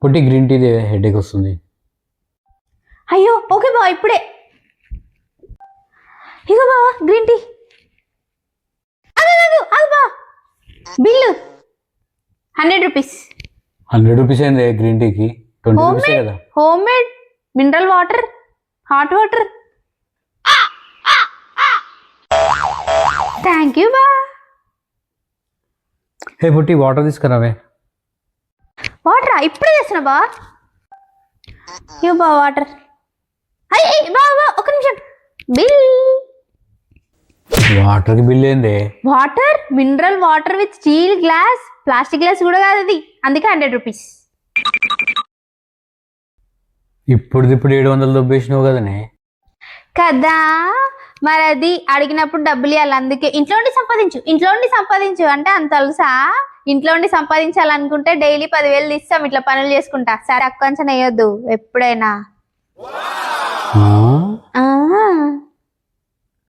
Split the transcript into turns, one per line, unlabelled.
పొట్టి green tea headache వస్తుంది.
అయ్యో okay బావ ఇప్పుడే. ఇగో బావా గ్రీన్ టీ. ఆగు బావ, బిల్లు 100 రూపీస్.
100 రూపీస్ అయింది గ్రీన్ టీకి. 20 రూపీసే కదా.
Homemade mineral water, hot water. Thank you బా.
హే పొట్టి వాటర్ తీసుకురావే.
వాటరా ఇప్పుడే చేస్తున్నా బా. ఇవ్వ బా వాటర్. అయ్యి బా ఒక నిమిషం. బిల్.
వాటర్కి బిల్ ఏంది?
Water mineral water with steel glass, plastic glass కూడా కాదు అది, అందుకే 100 రూపీస్.
ఇప్పుడు 700 దొబ్బేసినావు కదనే.
కదా మరి అది అడిగినప్పుడు డబ్బులు ఇవ్వాలి, అందుకే ఇంట్లో ఉండి సంపాదించు అంటే అంత తెలుసా. ఇంట్లో ఉండి సంపాదించాలనుకుంటే డైలీ 10,000 తీస్తాం, ఇట్లా పనులు చేసుకుంటా. సరే అక్క కొంచెం వేయొద్దు ఎప్పుడైనా.